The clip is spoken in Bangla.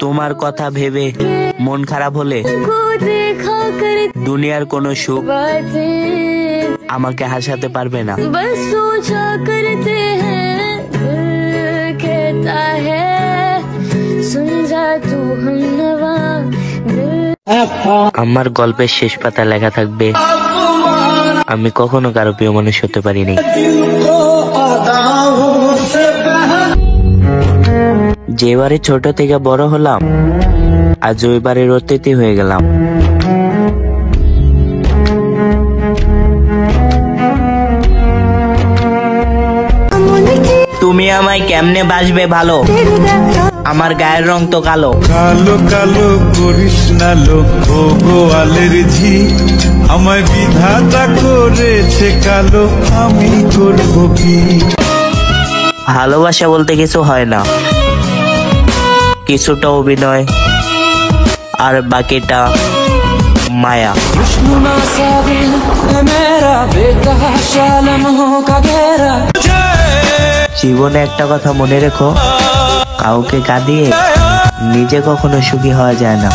তোমার কথা ভেবে মন খারাপ হলে দুনিয়ার কোনো সুখ আমাকে হাসাতে পারবে না। আমার গল্পের শেষ পাতা লেখা থাকবে, আমি কখনো কারো প্রিয় মানুষ হতে পারিনি। যেবারে ছোট থেকে বড় হলাম, আজ ওইবারের অতিথি হয়ে গেলাম। তুমি আমায় কেমনে বাসবে ভালো, আমার গায়ের রং তো কালো। কালো কালো করিস না লো, ও গোয়ালের ঝি, আমায় বিধাতা করেছে কালো, আমি করব কি? ভালোবাসা বলতে কিছু হয় না, কিছুটা অভিনয় আর বাকিটা মায়া। জীবনে একটা কথা মনে রেখো, কাউকে কাঁদিয়ে নিজে কখনো সুখী হওয়া যায় না।